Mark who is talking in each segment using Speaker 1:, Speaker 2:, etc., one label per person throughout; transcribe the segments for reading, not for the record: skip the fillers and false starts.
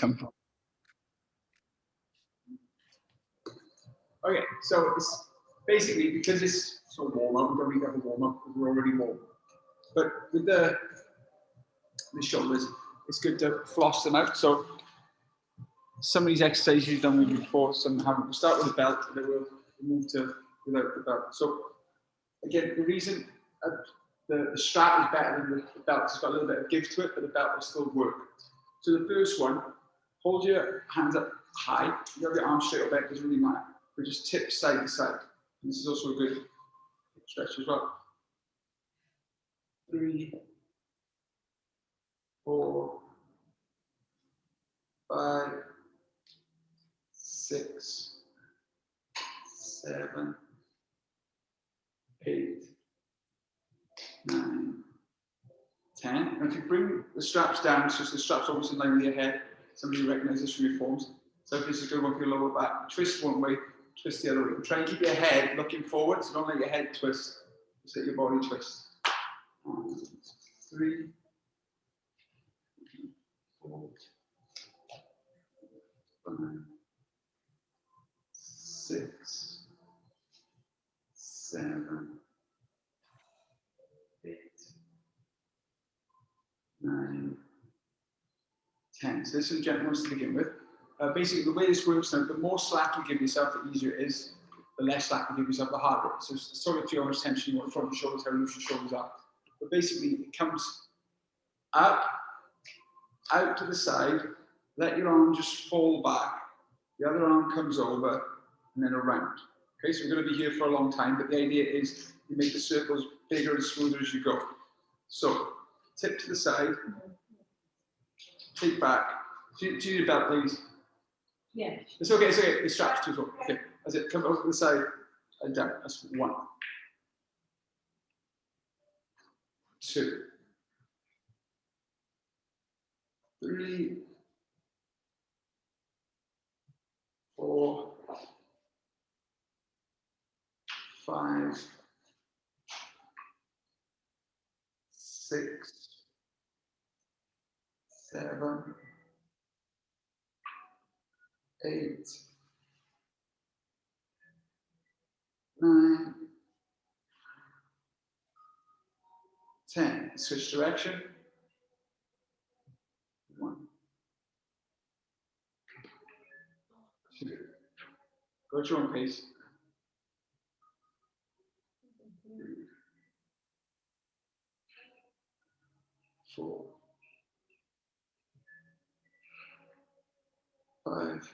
Speaker 1: come from. Okay, so it's basically because it's so warm up, we don't really have a warm up because we're already warm. But with the shoulders, it's good to floss them out. So some of these exercises you've done with me before, some haven't. We'll start with the belt, and then we'll move to without the belt. So again, the reason the strap is better than the belt, it's got a little bit of give to it, but the belt will still work. So the first one, hold your hands up high. You have your arms straight up, it doesn't really matter. We just tip side to side. And this is also a good stretch as well. 3, 4, 5, 6, 7, 8, 9, 10. And if you bring the straps down, so the straps almost in line with your head, somebody will recognize this from your forms. So this is good one for your lower back. Twist one way, twist the other way. Try and keep your head looking forward, so don't let your head twist. Just let your body twist. 3, 4, 5, 6, 7, 8, 9, 10. So this is gentle ones to begin with. Basically, the way this works now, the more slack you give yourself, the easier it is. The less slack you give yourself, the harder. So it's sort of to how much tension you want from your shoulders, how loose your shoulders are. But basically, it comes up, out to the side, let your arm just fall back. The other arm comes over, and then around. Okay, so we're going to be here for a long time, but the idea is you make the circles bigger and smoother as you go. So, tip to the side, take back. Do your belt, please.
Speaker 2: Yeah.
Speaker 1: It's okay, it's okay. The strap's too short. Okay, that's it. Come over to the side and down. That's 1, 2, 3, 4, 5, 6, 7, 8, 9, 10. Switch direction. 1, 2. Go at your own pace. 3, 4, 5,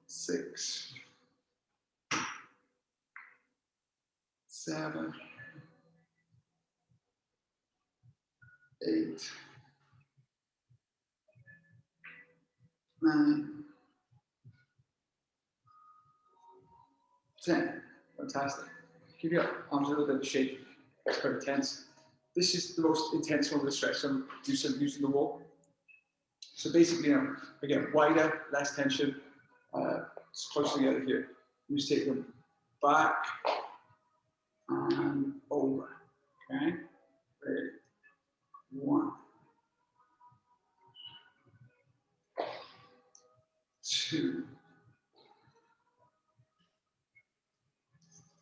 Speaker 1: 6, 7, 8, 9, 10. Fantastic. Keep your arms a little bit of shape. It's quite intense. This is the most intense one of the stretch I'm using the wall. So basically, again, wider, less tension, it's close together here. You just take them back and over. Okay? Ready? 1, 2,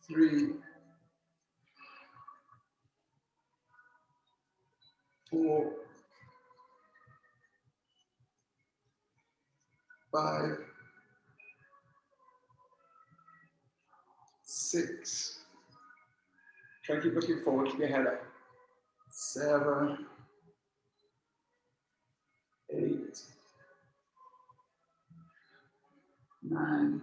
Speaker 1: 3, 4, 5, 6. Try and keep looking forward, keep your head up. 7, 8, 9.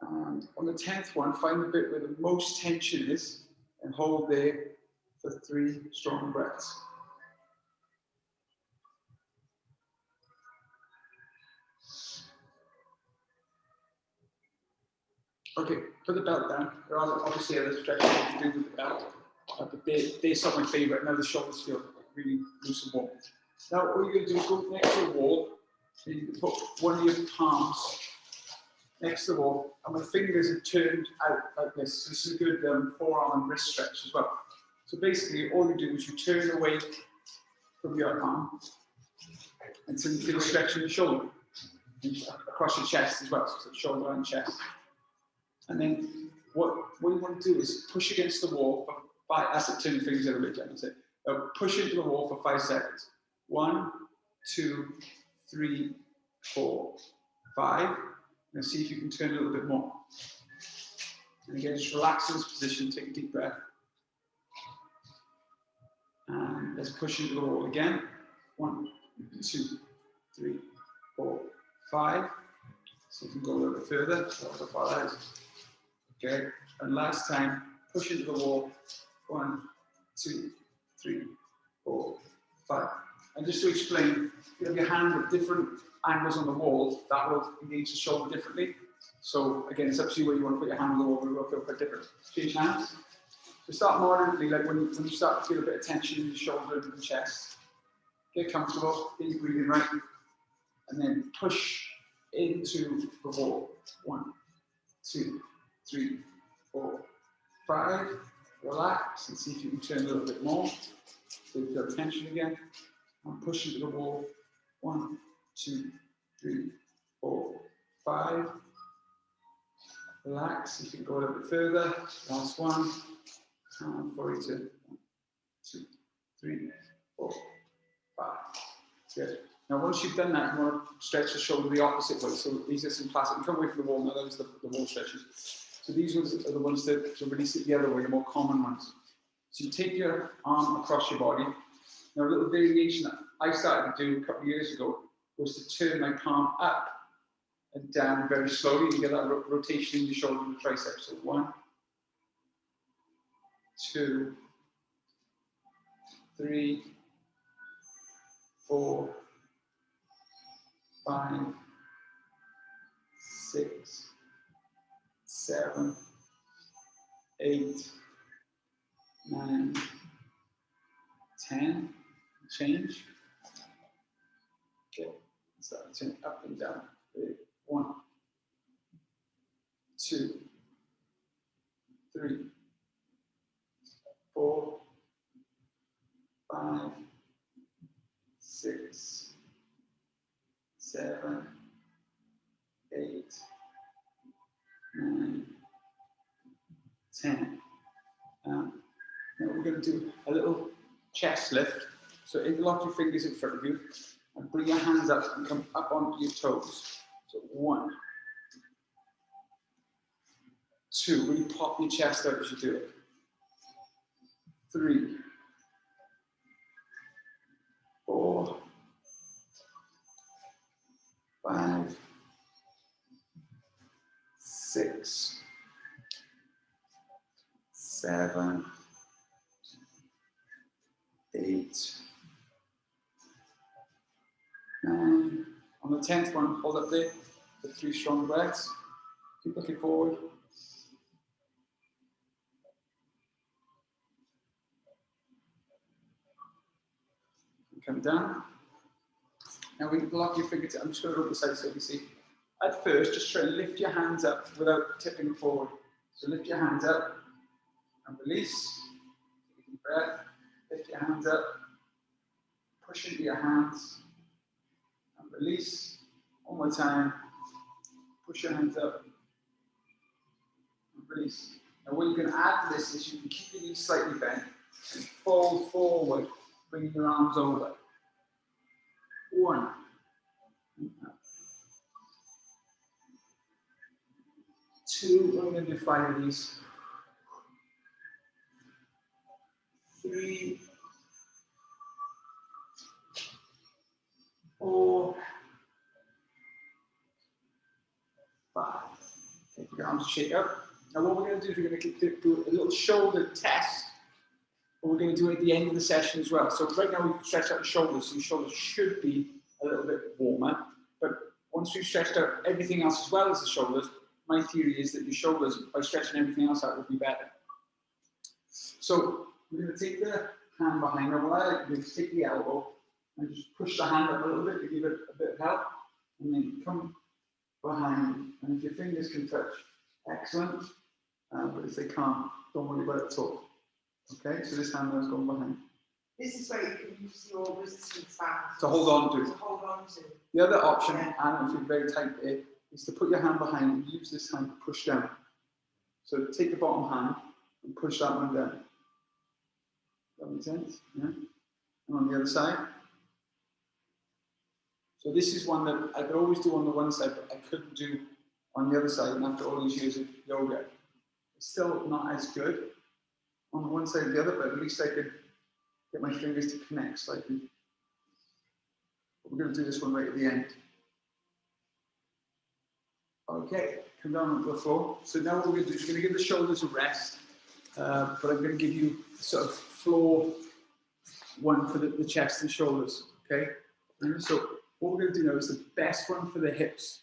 Speaker 1: And on the 10th one, find the bit where the most tension is and hold there for 3 strong breaths. Okay, put the belt down. There are obviously other stretches you can do with the belt, but they're some of my favourite. Now the shoulders feel really loose and warm. Now all you're going to do is go next to the wall. And you can put one of your palms next to the wall, and my fingers are turned out like this. So this is a good forearm and wrist stretch as well. So basically, all you do is you turn away from your arm until you feel a stretch in your shoulder, and across your chest as well, so shoulder and chest. And then what you want to do is push against the wall for 5, that's it, turn your fingers over again, that's it. Push into the wall for 5 seconds. 1, 2, 3, 4, 5. And see if you can turn a little bit more. And again, just relax in this position, take a deep breath. And let's push into the wall again. 1, 2, 3, 4, 5. So you can go a little bit further. So far that is. Okay. And last time, push into the wall. 1, 2, 3, 4, 5. And just to explain, if you have your hand at different angles on the wall, that will engage the shoulder differently. So again, it's up to you where you want to put your hand on the wall, it will feel quite different. Change hands. So start moderately, like when you start to feel a bit of tension in your shoulder and the chest. Get comfortable, get your breathing right, and then push into the wall. 1, 2, 3, 4, 5. Relax and see if you can turn a little bit more. So you feel tension again. And push into the wall. 1, 2, 3, 4, 5. Relax. You can go a little bit further. Last one. And for you to 1, 2, 3, 4, 5. Good. Now, once you've done that, you want to stretch the shoulder the opposite way. So these are some classic. You come away from the wall. Now, those are the wall stretches. So these ones are the ones that release it the other way, the more common ones. So you take your arm across your body. Now, a little variation that I started to do a couple of years ago was to turn my palm up and down very slowly. You get that rotation in your shoulder and the triceps. So 1, 2, 3, 4, 5, 6, 7, 8, 9, 10. Change. Okay, start to turn up and down. 1, 2, 3, 4, 5, 6, 7, 8, 9, 10. Now we're going to do a little chest lift. So interlock your fingers in front of you and bring your hands up and come up onto your toes. So 1, 2, really pop your chest out as you do it. 3, 4, 5, 6, 7, 8, 9. On the 10th one, hold up there for 3 strong breaths. Keep looking forward. Come down. Now we lock your fingertips. I'm just going to look the side so you can see. At first, just try and lift your hands up without tipping forward. So lift your hands up and release. Take a deep breath. Lift your hands up. Push into your hands and release. One more time. Push your hands up and release. Now what you can add to this is you can keep your knees slightly bent and fold forward, bringing your arms over. 1. 2, I'm going to do 5 of these. 3, 4, 5. Take your arms shake up. Now what we're going to do is we're going to do a little shoulder test. But we're going to do it at the end of the session as well. So right now we've stretched out the shoulders, so your shoulders should be a little bit warmer. But once we've stretched out everything else as well as the shoulders, my theory is that your shoulders, by stretching everything else out, will be better. So we're going to take the hand behind. Now what I like to do is take the elbow and just push the hand up a little bit to give it a bit of help. And then come behind. And if your fingers can touch, excellent. But if they can't, don't worry about it at all. Okay, so this hand now is going behind.
Speaker 2: This is where you can use your resistance bands
Speaker 1: To hold on to.
Speaker 2: To hold on to.
Speaker 1: The other option, and if you're very tight there, is to put your hand behind and use this hand to push down. So take the bottom hand and push that one down. That makes sense? Yeah. And on the other side. So this is one that I could always do on the one side, but I couldn't do on the other side. And after all these years of yoga, it's still not as good on one side or the other, but at least I could get my fingers to connect slightly. But we're going to do this one right at the end. Okay, come down onto the floor. So now what we're going to do is we're going to give the shoulders a rest, but I'm going to give you sort of floor one for the chest and shoulders. Okay, so what we're going to do now is the best one for the hips.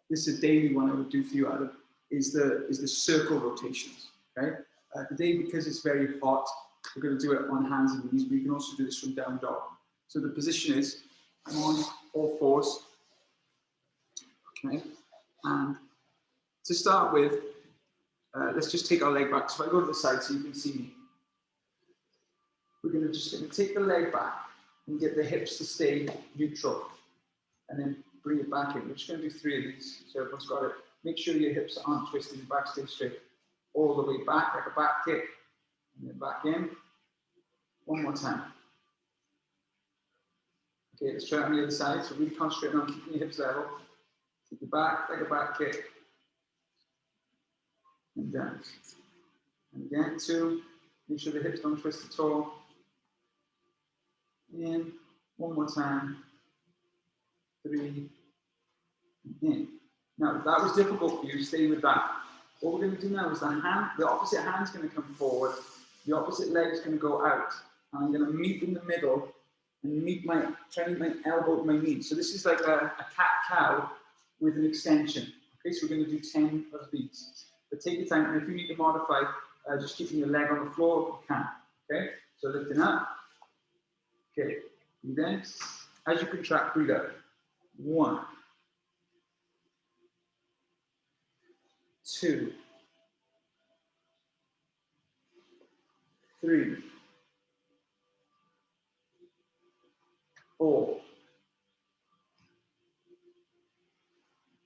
Speaker 1: This is a daily one I would do for you, Adam. Is the circle rotations. Okay, today because it's very hot, we're going to do it on hands and knees. But you can also do this from down dog. So the position is I'm on all fours. Okay, and to start with, let's just take our leg back. So if I go to the side so you can see me. We're just going to take the leg back and get the hips to stay neutral. And then bring it back in. We're just going to do 3 of these. So everyone's got it. Make sure your hips aren't twisting, your back stays straight. All the way back, like a back kick. And then back in. One more time. Okay, let's try it on the other side. So really concentrate on keeping your hips level. Take your back, like a back kick. And down. And again, 2. Make sure the hips don't twist at all. In. One more time. 3. In. Now, if that was difficult for you, stay with that. What we're going to do now is the opposite hand's going to come forward, the opposite leg's going to go out, and I'm going to meet in the middle and try and meet my elbow to my knee. So this is like a cat-cow with an extension. Okay, so we're going to do 10 of these. But take your time, and if you need to modify, just keeping your leg on the floor, you can. Okay, so lifting up. Okay, breathe in. As you contract, breathe out. 1. 2, 3, 4,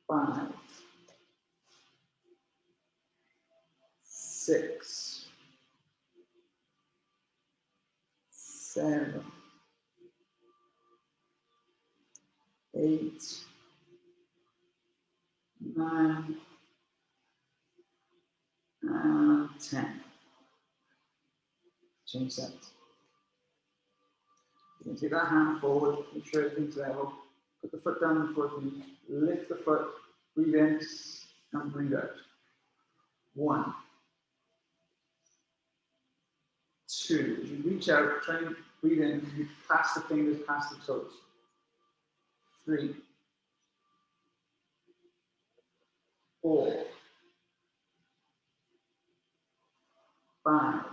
Speaker 1: 5, 6, 7, 8, 9, and 10. Change that. You can take that hand forward, make sure everything's level. Put the foot down before you lift the foot, breathe in, and breathe out. 1, 2. As you reach out, try and breathe in, you pass the fingers past the toes. 3, 4, 5,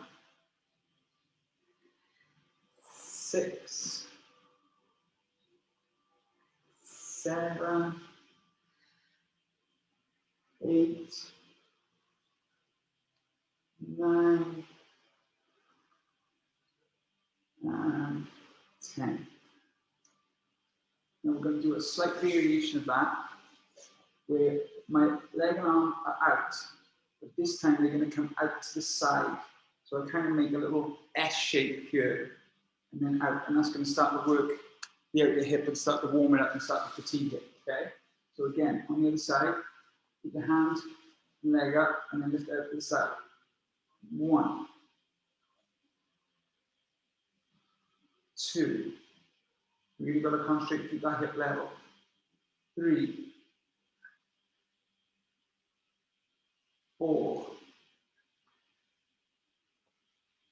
Speaker 1: 6, 7, 8, 9, and 10. Now we're going to do a slight variation of that, where my leg and arm are out, but this time they're going to come out to the side. So I kind of make a little S shape here, and then out, and that's going to start to work the outer hip and start to warm it up and start to fatigue it, okay? So again, on the other side, keep the hand, leg up, and then lift out to the side. 1, 2, really got to concentrate to keep that hip level. 3, 4,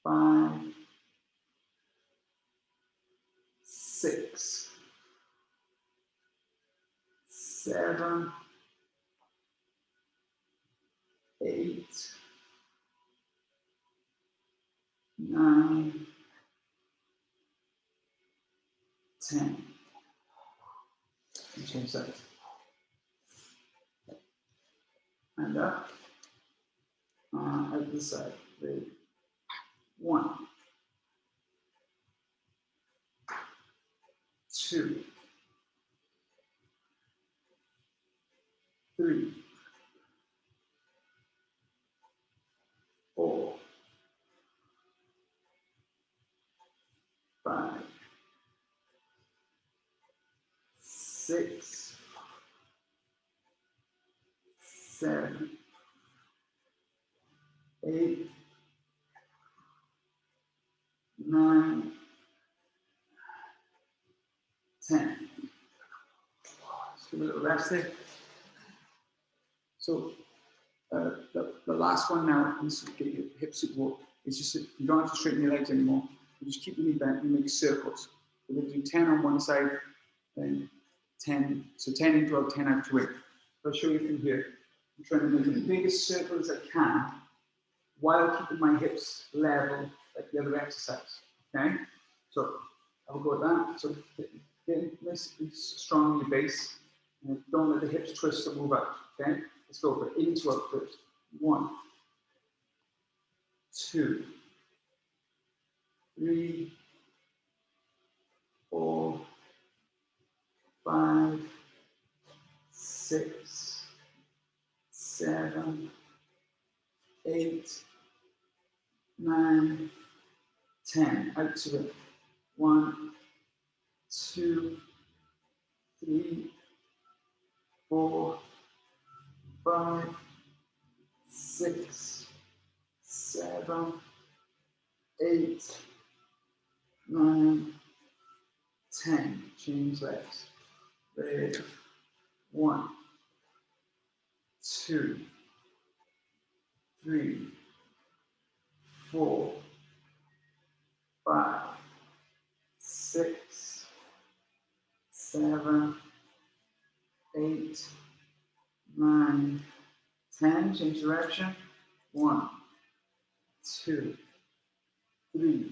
Speaker 1: 5, 6, 7, 8, 9, 10. And change that. And up. Out the side. 3, 1, 2, 3, 4, 5, 6, 7, 8, 9, 10. Just give a little rest there. So the last one now, this will get your hips support. It's just that you don't have to straighten your legs anymore. You just keep the knee bent and make circles. We're going to do 10 on one side, then 10. So 10 in to out, 10 out to 8. I'll show you from here. I'm trying to make the biggest circle as I can while keeping my hips level like the other exercise. Okay? So I'll go with that. So get nice and strong in your base. And don't let the hips twist or move out. Okay? Let's go for in to out first. 1, 2, 3, 4, 5, 6, 7, 8, 9, 10. Out to it. 1, 2, 3, 4, 5, 6, 7, 8, 9, 10. Change legs. Ready. 1, 2, 3, 4, 5, 6, 7, 8, 9, 10. Change direction. 1, 2, 3,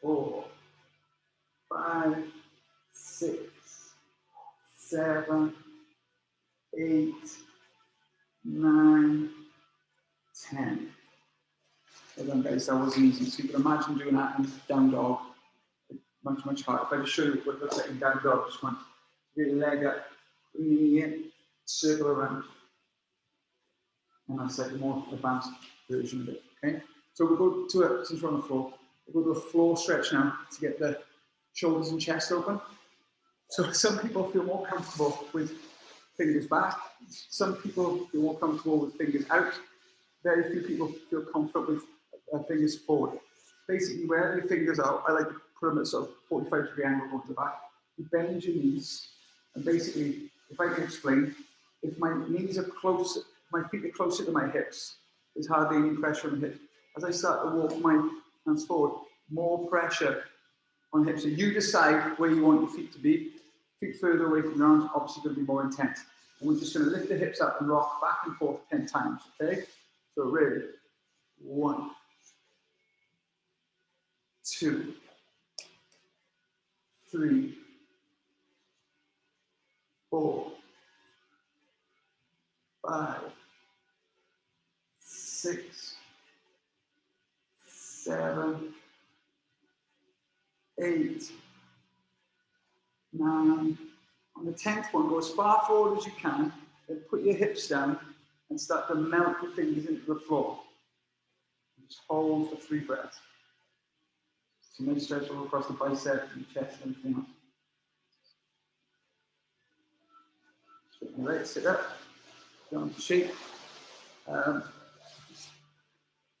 Speaker 1: 4, 5, 6, 7, 8, 9, 10. Well done, guys. That was easy. So you can imagine doing that in down dog. Much, much harder. If I just show you what it looks like in down dog, just want to get your leg up, bring your knee in, circle around. And that's like a more advanced version of it. Okay? So we'll go to it, since we're on the floor, we'll go to a floor stretch now to get the shoulders and chest open. So some people feel more comfortable with fingers back. Some people feel more comfortable with fingers out. Very few people feel comfortable with fingers forward. Basically, wherever your fingers are, I like to put them at sort of 45-degree angle going to the back. You bend your knees, and basically, if I can explain, if my knees are close, my feet are closer to my hips, there's hardly any pressure on the hips. As I start to walk my hands forward, more pressure on hips. So you decide where you want your feet to be. Feet further away from your arms, obviously going to be more intense. And we're just going to lift the hips up and rock back and forth 10 times, okay? So ready, 1, 2, 3, 4, 5, 6, 7, 8, 9. On the 10th one, go as far forward as you can, then put your hips down and start to melt your fingers into the floor. Just hold for 3 breaths. So you may stretch all across the bicep and chest and everything else. Straighten your legs, sit up, go into shape.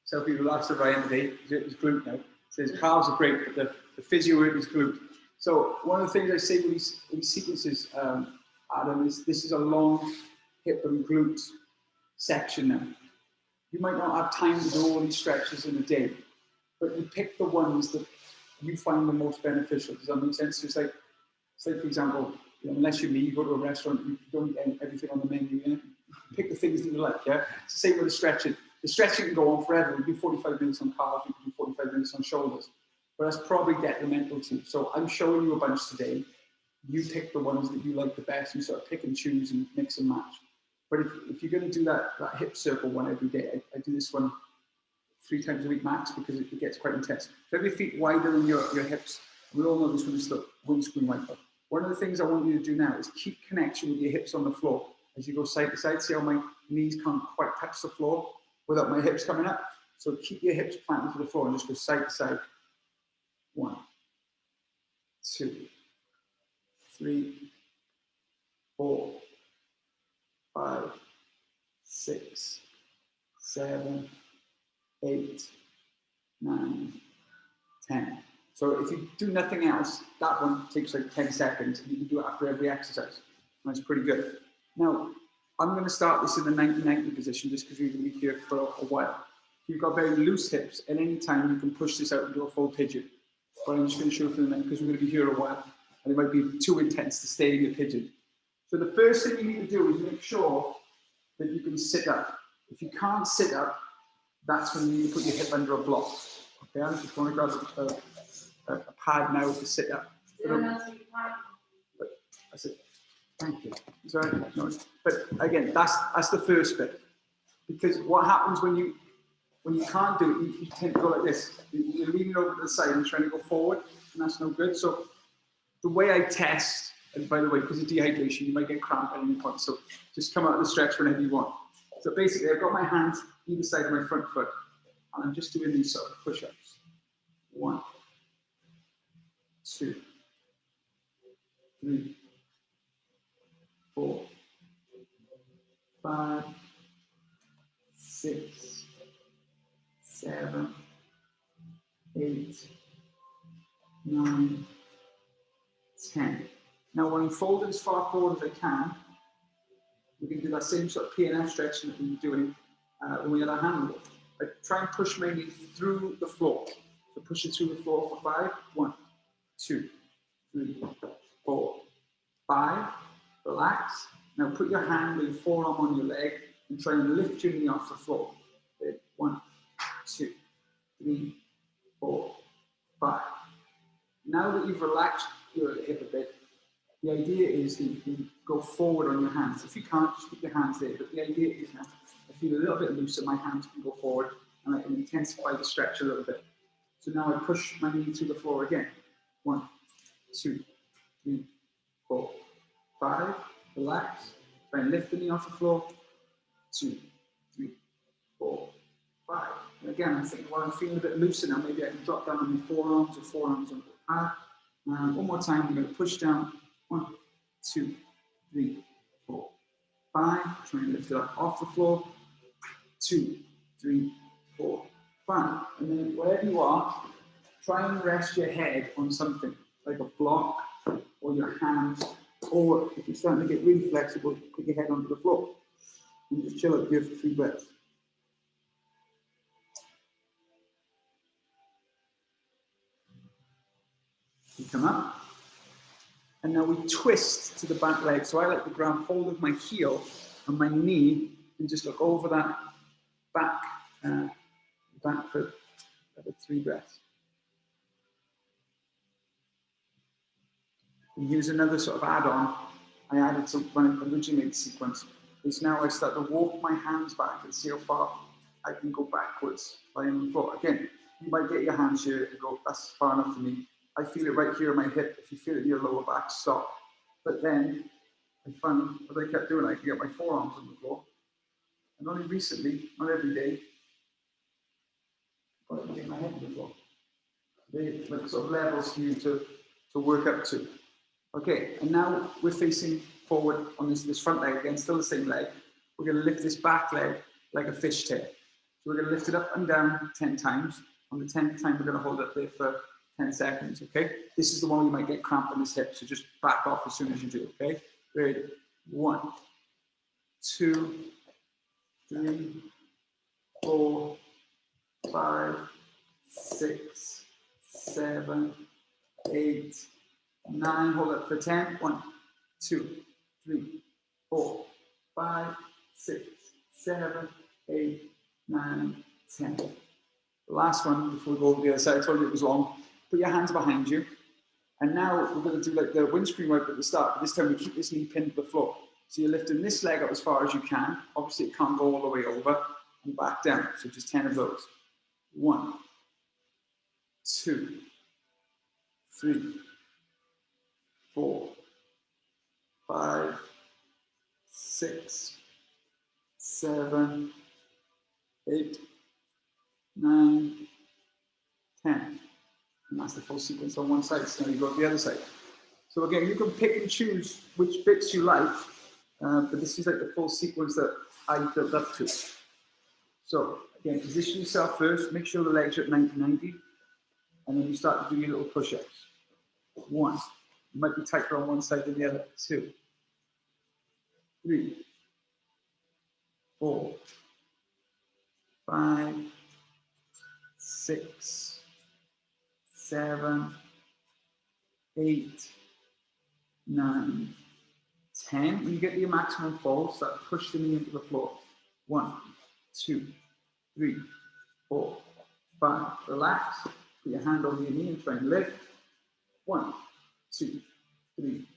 Speaker 1: So people ask at the end of the day, it was glute now. It says calves are great, but the physio work is glute. So one of the things I say with these sequences, Adam, is this is a long hip and glute section now. You might not have time to do all these stretches in a day, but you pick the ones that you find the most beneficial. Does that make sense? So it's like for example, you know, unless you go to a restaurant, you don't get everything on the menu. You know? Pick the things that you like. Yeah, it's the same with the stretching. The stretching can go on forever. We do 45 minutes on calves, we can do 45 minutes on shoulders, but that's probably detrimental to you. So I'm showing you a bunch today. You pick the ones that you like the best. You sort of pick and choose and mix and match. But if you're going to do that hip circle one every day, I do this one 3 times a week max, because it gets quite intense. So have your feet wider than your hips. We all know this when it's the windscreen wiper. One of the things I want you to do now is keep connection with your hips on the floor. As you go side to side, see how my knees can't quite touch the floor without my hips coming up? So keep your hips planted to the floor and just go side to side. 1, 2, 3, 4, 5, 6, 7, 8, 9, 10. So if you do nothing else, that one takes like 10 seconds, and you can do it after every exercise. That's pretty good. Now, I'm going to start this in the 90-90 position, just because we're going to be here for a while. If you've got very loose hips, at any time you can push this out into a full pigeon. But I'm just going to show you for the minute, because we're going to be here a while, and it might be too intense to stay in your pigeon. So the first thing you need to do is make sure that you can sit up. If you can't sit up, that's when you need to put your hip under a block. Okay, I just want to grab a pad now to sit up. I said, thank you. Sorry, no, but again, that's the first bit. Because what happens when you can't do it, you tend to go like this. You're leaning over to the side and trying to go forward, and that's no good. So the way I test, and by the way, because of dehydration, you might get cramp at any point. So just come out of the stretch whenever you want. So basically, I've got my hands either side of my front foot, and I'm just doing these sort of push-ups. 1, 2, 3, 4, 5, 6, 7, 8, 9, 10. Now, when I'm folded as far forward as I can, we can do that same sort of P&F stretching that we were doing when we had our hand roll. I try and push my knee through the floor. So push it through the floor for 5. 1, 2, 3, 4, 5. Relax. Now put your hand with your forearm on your leg and try and lift your knee off the floor. 1, 2, 3, 4, 5. Now that you've relaxed your hip a bit, the idea is that you can go forward on your hands. If you can't, just keep your hands there. But the idea is now, I feel a little bit looser, my hands can go forward, and I can intensify the stretch a little bit. So now I push my knee through the floor again. 1, 2, 3, 4, 5. Relax. Try and lift the knee off the floor. 2, 3, 4, 5. And again, I'm thinking, well, I'm feeling a bit looser now. Maybe I can drop down on my forearms or forearms on the pad. One more time, we're going to push down. 1, 2, 3, 4, 5. Try and lift it up off the floor. 2, 3, 4, 5. And then wherever you are, try and rest your head on something, like a block or your hands, or if you're starting to get really flexible, put your head onto the floor and just chill out here for 3 breaths. You come up, and now we twist to the back leg. So I like to grab hold of my heel and my knee and just look over that back foot for 3 breaths. And here's another sort of add-on I added to when I originally made the sequence. Is now I start to walk my hands back and see how far I can go backwards lying on the floor. Again, you might get your hands here and go, that's far enough for me. I feel it right here in my hip. If you feel it in your lower back, stop. But then I found what I kept doing, I could get my forearms on the floor. And only recently, not every day, but I can get my head on the floor. They like sort of levels for you to work up to. Okay, and now we're facing forward on this front leg again, still the same leg. We're going to lift this back leg like a fishtail. So we're going to lift it up and down 10 times. On the 10th time, we're going to hold it there for 10 seconds, okay? This is the one you might get cramp in this hip, so just back off as soon as you do, okay? Ready? 1, 2, 3, 4, 5, 6, 7, 8, 9. Hold it for 10. 1, 2, 3, 4, 5, 6, 7, 8, 9, 10. The last one before we go over the other side. I told you it was long. Put your hands behind you. And now we're going to do like the windscreen wipe at the start, but this time we keep this knee pinned to the floor. So you're lifting this leg up as far as you can. Obviously it can't go all the way over and back down. So just 10 of those. 1, 2, 3, 4, 5, 6, 7, 8, 9, 10. And that's the full sequence on one side. So now you go to the other side. So again, you can pick and choose which bits you like, but this is like the full sequence that I built up to. So again, position yourself first, make sure the legs are at 90-90, and then you start to do your little push-ups. 1, you might be tighter on one side than the other. 2, 3, 4, 5, 6, 7, 8, 9, 10. When you get to your maximum fall, start to push the knee into the floor. 1, 2, 3, 4, 5. Relax. Put your hand on your knee and try and lift. 1, 2, 3,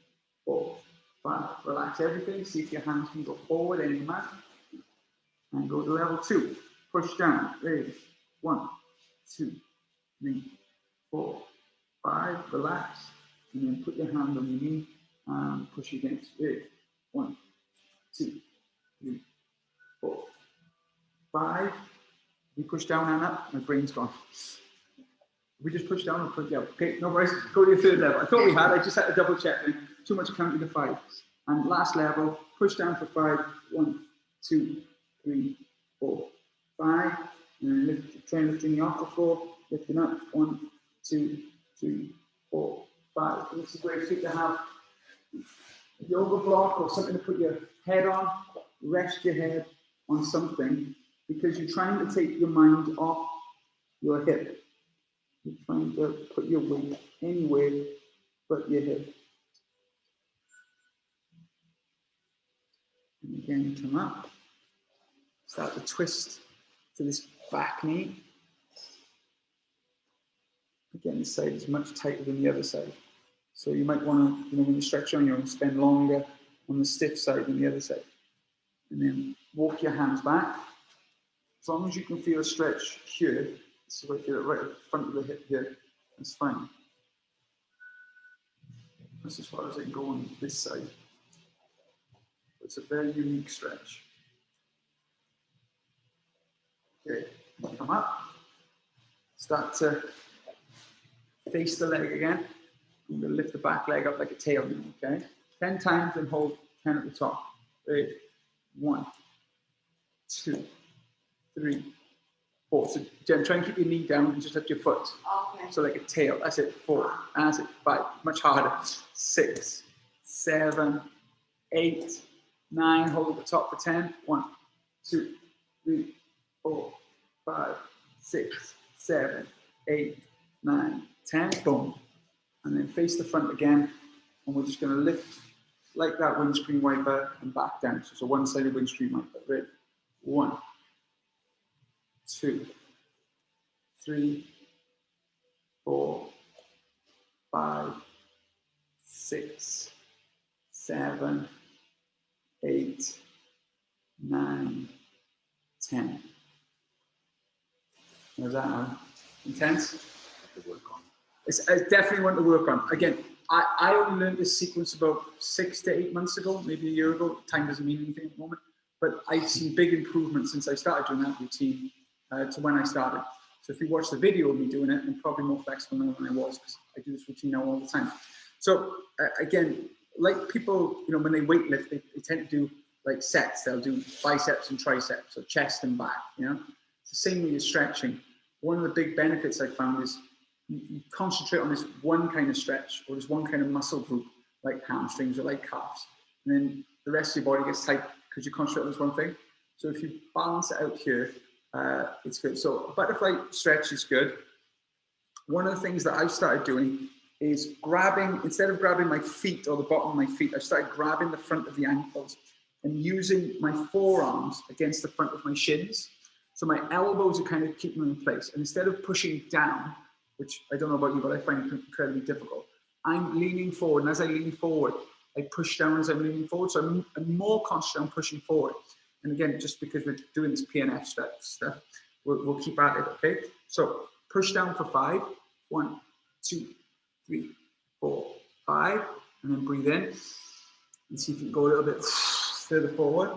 Speaker 1: 4, 5. Relax everything. See if your hands can go forward any amount. And go to level 2. Push down. Ready. 1, 2, 3, 4, 5. Relax. And then put your hand on your knee and push against. Ready. 1, 2, 3, 4, 5. We push down and up. My brain's gone. We just push down and push down. Okay, no worries. Go to your third level. I thought we had. I just had to double check. Too much counting to 5. And last level. Push down for 5. 1, 2, 3, 4, 5. And then lift, try and lift the off the floor. Lifting up. 1, 2, 3, 4, 5. And this is great to have a yoga block or something to put your head on. Rest your head on something because you're trying to take your mind off your hip. You're trying to put your weight anywhere but your hip. And again, come up. Start to twist to this back knee. Again, this side is much tighter than the other side. So you might want to, when you stretch on your own, spend longer on the stiff side than the other side. And then walk your hands back. As long as you can feel a stretch here, so I feel it right at the front of the hip here, that's fine. That's as far as I can go on this side. It's a very unique stretch. Okay, come up. Start to face the leg again. I'm going to lift the back leg up like a tail, okay? 10 times and hold 10 at the top. Ready? 1, 2, 3, 4. So Jen, try and keep your knee down and just lift your foot.
Speaker 2: Okay.
Speaker 1: So like a tail. That's it. 4. That's it. 5. Much harder. 6, 7, 8, 9. Hold at the top for 10. 1, 2, 3, 4, 5, 6, 7, 8, 9, 10. Boom. And then face the front again. And we're just going to lift like that windscreen wiper and back down. So it's a one-sided windscreen wiper. Ready? 1, 2, 3, 4, 5, 6, 7, 8, 9, 10. How's that now? Intense? It's definitely one to work on. Again, I only learned this sequence about 6 to 8 months ago, maybe a year ago. Time doesn't mean anything at the moment. But I've seen big improvements since I started doing that routine to when I started. So if you watch the video of me doing it, I'm probably more flexible now than I was because I do this routine now all the time. So again, like people, when they weight lift, they tend to do like sets. They'll do biceps and triceps or chest and back, It's the same with your stretching. One of the big benefits I found is you concentrate on this one kind of stretch or this one kind of muscle group, like hamstrings or like calves. And then the rest of your body gets tight because you concentrate on this one thing. So if you balance it out here, it's good. So a butterfly stretch is good. One of the things that I've started doing is grabbing, instead of grabbing my feet or the bottom of my feet, I've started grabbing the front of the ankles and using my forearms against the front of my shins. So my elbows are kind of keeping them in place. And instead of pushing down, which I don't know about you, but I find it incredibly difficult, I'm leaning forward. And as I lean forward, I push down as I'm leaning forward. So I'm more concentrated on pushing forward. And again, just because we're doing this PNF stuff, we'll keep at it, okay? So push down for 5. 1, 2, 3, 4, 5. And then breathe in. And see if you can go a little bit further forward.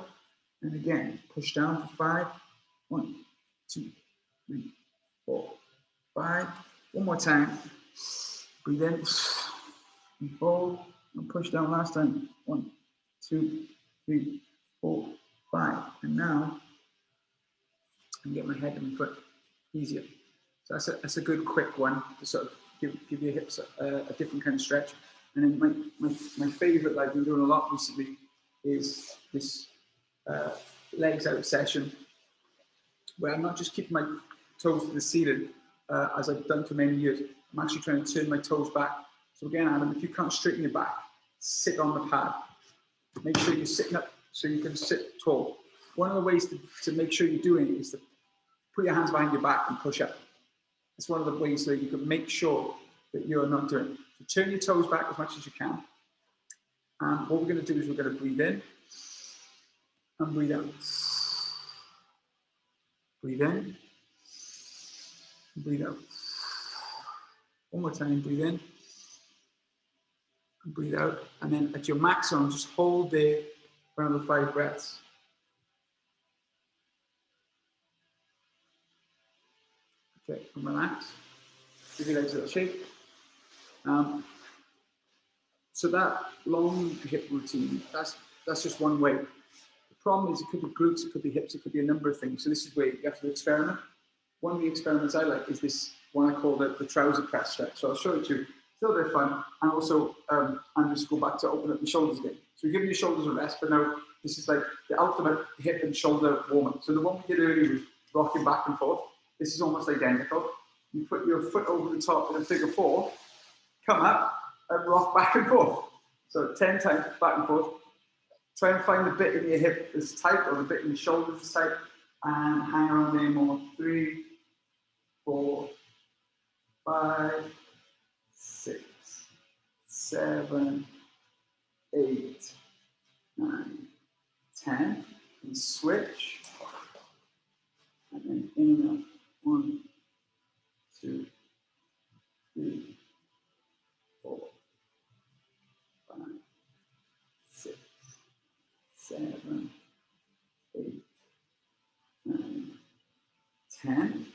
Speaker 1: And again, push down for 5. 1, 2, 3, 4, 5. One more time. Breathe in. And fold. And push down last time. 1, 2, 3, 4, 5. And now I can get my head and my foot easier. So that's a good quick one to sort of give your hips a different kind of stretch. And then my favorite, like I've been doing a lot recently, is this legs out session, where I'm not just keeping my toes to the ceiling as I've done for many years. I'm actually trying to turn my toes back. So again, Adam, if you can't straighten your back, sit on the pad. Make sure you're sitting up so you can sit tall. One of the ways to make sure you're doing it is to put your hands behind your back and push up. It's one of the ways that you can make sure that you're not doing it. So turn your toes back as much as you can. And what we're going to do is we're going to breathe in and breathe out. Breathe in and breathe out. One more time, breathe in and breathe out. And then at your maximum, just hold there for another 5 breaths. Okay, and relax. Give your legs a little shake. So that long hip routine, that's just one way. The problem is it could be glutes, it could be hips, it could be a number of things. So this is where you have to experiment. One of the experiments I like is this one I call the trouser press stretch. So I'll show it to you. It's a little bit fun. And also, and just go back to open up the shoulders again. So we're giving your shoulders a rest, but now this is like the ultimate hip and shoulder warm-up. So the one we did earlier was rocking back and forth. This is almost identical. You put your foot over the top in a figure 4, come up and rock back and forth. So 10 times back and forth. Try and find the bit in your hip that's tight or the bit in your shoulders that's tight, and hang around there more. 3, 4, 5, 6, 7, 8, 9, 10. And switch. And then in and out. 1, 2, 3, 4, 5, 6, 7, 8, 9, 10.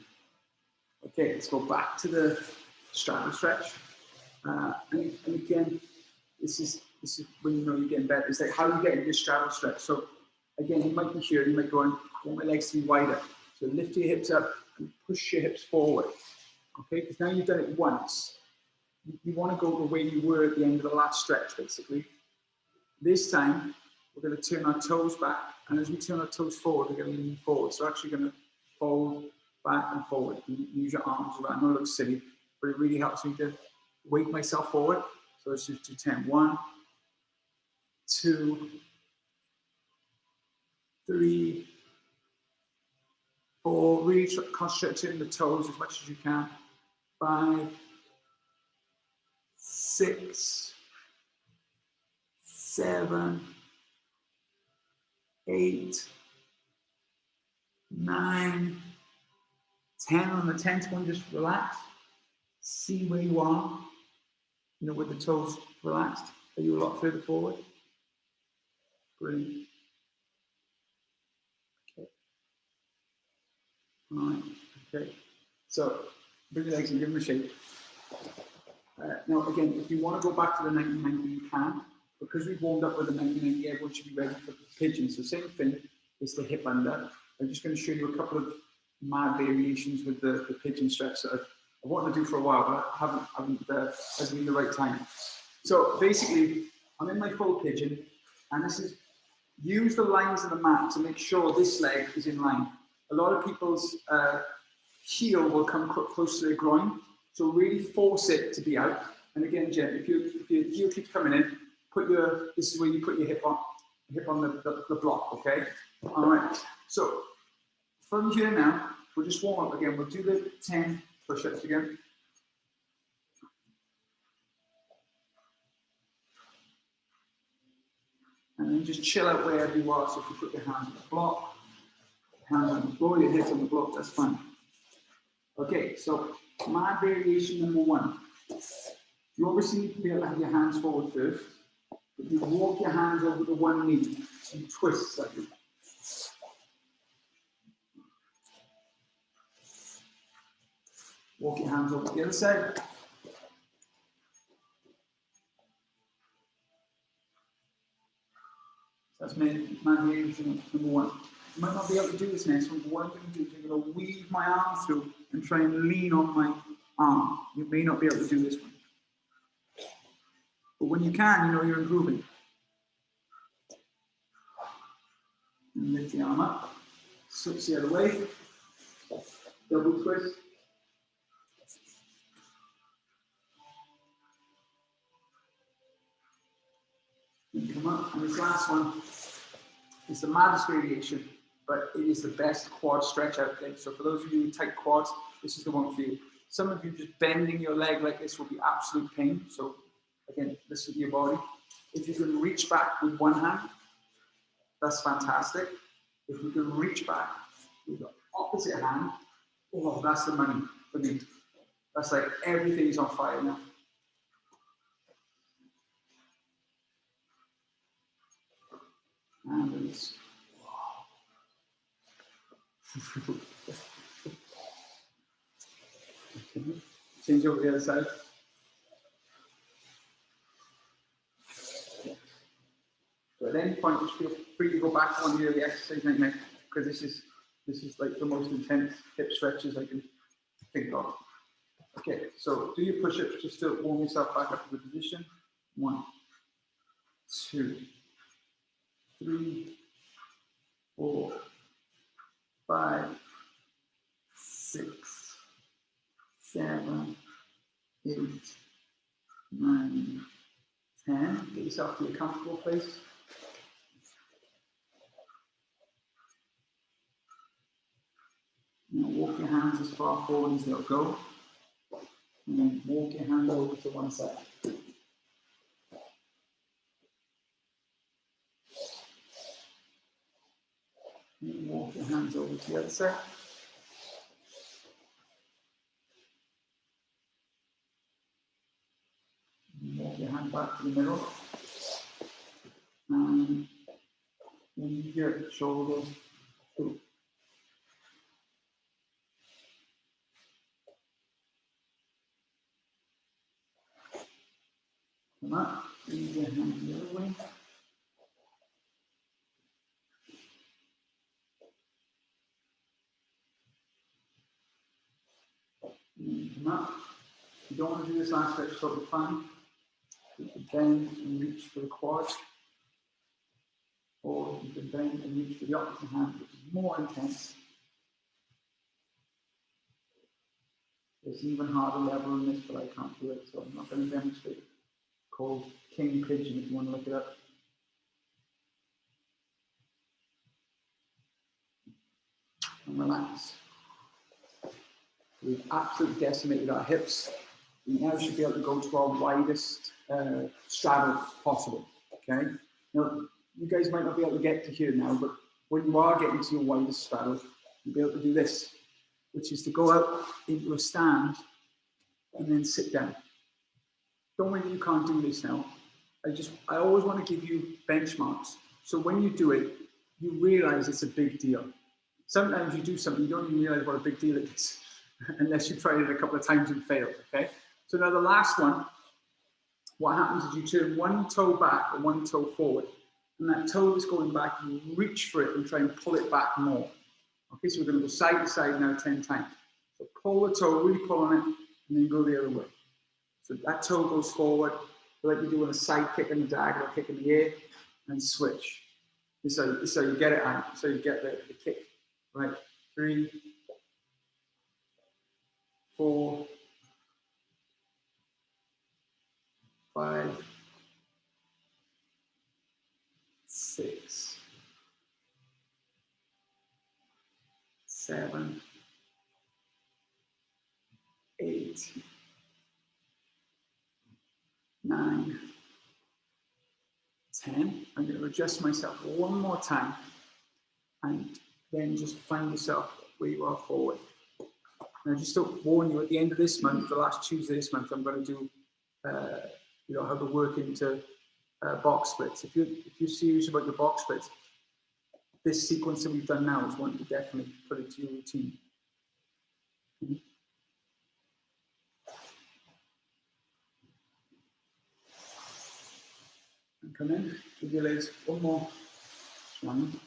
Speaker 1: Okay, let's go back to the straddle stretch. And again, this is when you know you're getting better. It's like how you get into your straddle stretch. So again, you might be here, you might go, I want my legs to be wider. So lift your hips up and push your hips forward. Okay, because now you've done it once. You want to go the way you were at the end of the last stretch, basically. This time, we're going to turn our toes back, and as we turn our toes forward, we're going to lean forward. So actually going to fold back and forward. Use your arms around. I know it looks silly, but it really helps me to weight myself forward. So let's just do 10. 1, 2, 3, 4. Really concentrate on the toes as much as you can. 5, 6, 7, 8, 9, 10. On the 10th one, just relax. See where you are, you know, with the toes relaxed. Are you a lot further forward? Brilliant. Okay. All right. Okay. So bring your legs and give them a shake. Now, again, if you want to go back to the 1990, you can. Because we've warmed up with the 1990, everyone should be ready for the pigeon. So same thing is the hip under. I'm just going to show you a couple of mad variations with the pigeon stretch that I've wanted to do for a while, but hasn't been the right time. So basically, I'm in my full pigeon, and this is, use the lines of the mat to make sure this leg is in line. A lot of people's heel will come close to their groin, so really force it to be out. And again, Jen, if your heel keeps coming in, this is where you put your hip on the block, okay? All right, so from here now, we'll just warm up again. We'll do the 10 push-ups again. And then just chill out wherever you are. So if you put your hands on the block, hands on the floor, your head's on the block, that's fine. Okay, so mad variation number 1. You obviously need to be able to have your hands forward first, but you walk your hands over the one knee and twist slightly. Walk your hands over to the other side. That's mad variation number 1. You might not be able to do this next one, but what I'm going to do is I'm going to weave my arm through and try and lean on my arm. You may not be able to do this one. But when you can, you know you're improving. And lift the arm up. Switch the other way. Double twist. And come up. And this last one is the maddest variation, but it is the best quad stretch out there. So for those of you with tight quads, this is the one for you. Some of you just bending your leg like this will be absolute pain. So again, listen to your body. If you can reach back with one hand, that's fantastic. If you can reach back with the opposite hand, oh, that's the money for me. That's like everything's on fire now. And release. Change over the other side. So at any point, just feel free to go back on the exercise now, because this is like the most intense hip stretches I can think of. Okay, so do your push-ups just to warm yourself back up to the position. 1, 2, 3, 4, 5, 6, 7, 8, 9, 10. Get yourself to a comfortable place. Now walk your hands as far forward as they'll go. And then walk your hand over to one side. And walk your hands over to the other side. And walk your hand back to the middle. And weave your shoulders through. Come up, leave your hand the other way. And come up. If you don't want to do this last stretch, totally fine. You can bend and reach for the quad. Or you can bend and reach for the opposite hand, which is more intense. There's even harder level in this, but I can't do it, so I'm not going to demonstrate. Called King Pigeon, if you want to look it up. And relax. We've absolutely decimated our hips. We now should be able to go to our widest straddle possible. Okay? Now, you guys might not be able to get to here now, but when you are getting to your widest straddle, you'll be able to do this, which is to go out into a stand and then sit down. Don't worry that you can't do this now. I always want to give you benchmarks. So when you do it, you realize it's a big deal. Sometimes you do something, you don't even realize what a big deal it is, unless you've tried it a couple of times and failed, okay? So now the last one, what happens is you turn one toe back and one toe forward, and that toe is going back, you reach for it and try and pull it back more. Okay, so we're going to go side to side now 10 times. So pull the toe, really pull on it, and then go the other way. So that toe goes forward, like you're doing a side kick and a diagonal kick in the air, and switch. This is how you get it out, so you get the kick. Right, 3, 4, 5, 6, 7, 8, 9, 10. I'm going to adjust myself one more time and then just find yourself where you are forward. Now, just to warn you, at the end of this month, the last Tuesday this month, I'm going to do, how to work into box splits. If you're serious about your box splits, this sequence that we've done now is one to definitely put it to your routine. And come in, give your legs one more wind.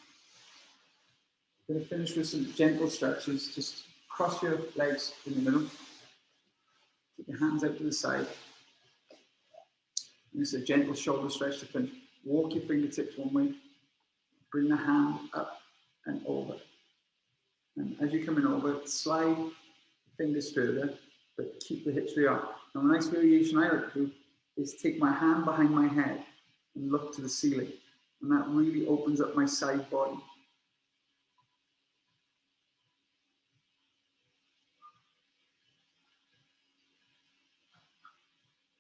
Speaker 1: Going to finish with some gentle stretches. Just cross your legs in the middle. Keep your hands out to the side. And it's a gentle shoulder stretch to finish. Walk your fingertips one way. Bring the hand up and over. And as you're coming over, slide the fingers further, but keep the hips where you are. Now, the next variation I like to do is take my hand behind my head and look to the ceiling. And that really opens up my side body.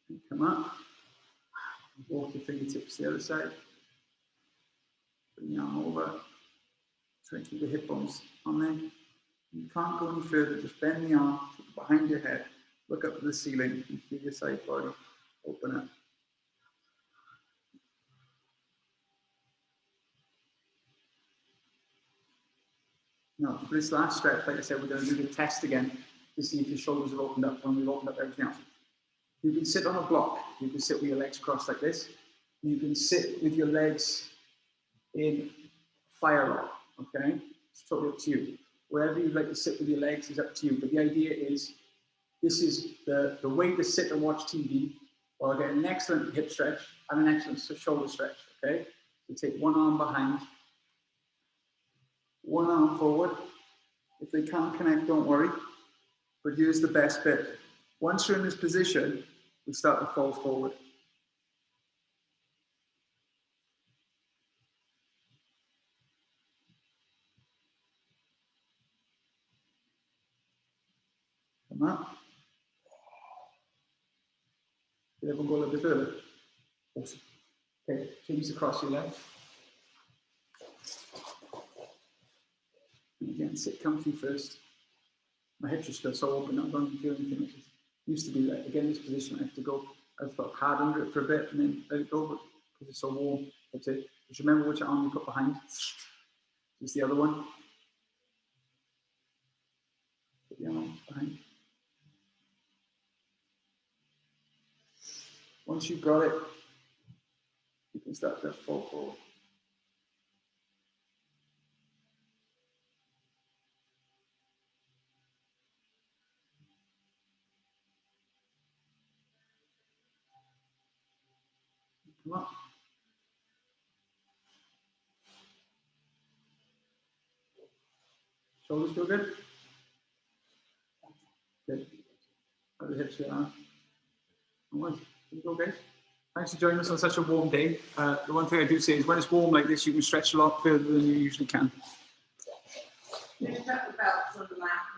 Speaker 1: And come up. Walk your fingertips to the other side. Bring your arm over. Try to keep the hip bones on there. You can't go any further. Just bend the arm, keep it behind your head, look up to the ceiling, and feel your side body open up. Now, for this last stretch, like I said, we're going to do the test again to see if your shoulders have opened up when we've opened up everything else. You can sit on a block. You can sit with your legs crossed like this. You can sit with your legs in fire lock, okay? It's totally up to you. Wherever you'd like to sit with your legs is up to you. But the idea is, this is the way to sit and watch TV while getting an excellent hip stretch and an excellent shoulder stretch, okay? You take one arm behind, one arm forward. If they can't connect, don't worry. But here's the best bit. Once you're in this position, we start to fall forward. Come up. Did everyone go a little bit further? Awesome. Okay, change across your legs. And again, sit comfy first. My hips are still so open, I'm not going to feel anything. It used to be like, again, this position, I have to go, I've got hard under it for a bit and then let it go, but because it's so warm, that's it. Just remember which arm you put behind. Just the other one. Put the arm behind. Once you've got it, you can start to fall forward. Come up. Shoulders feel good? Good. How the hips feel now? All right. Here you go, guys. Thanks for joining us on such a warm day. The one thing I do say is when it's warm like this, you can stretch a lot further than you usually can.
Speaker 2: Lift up the belts on the mat.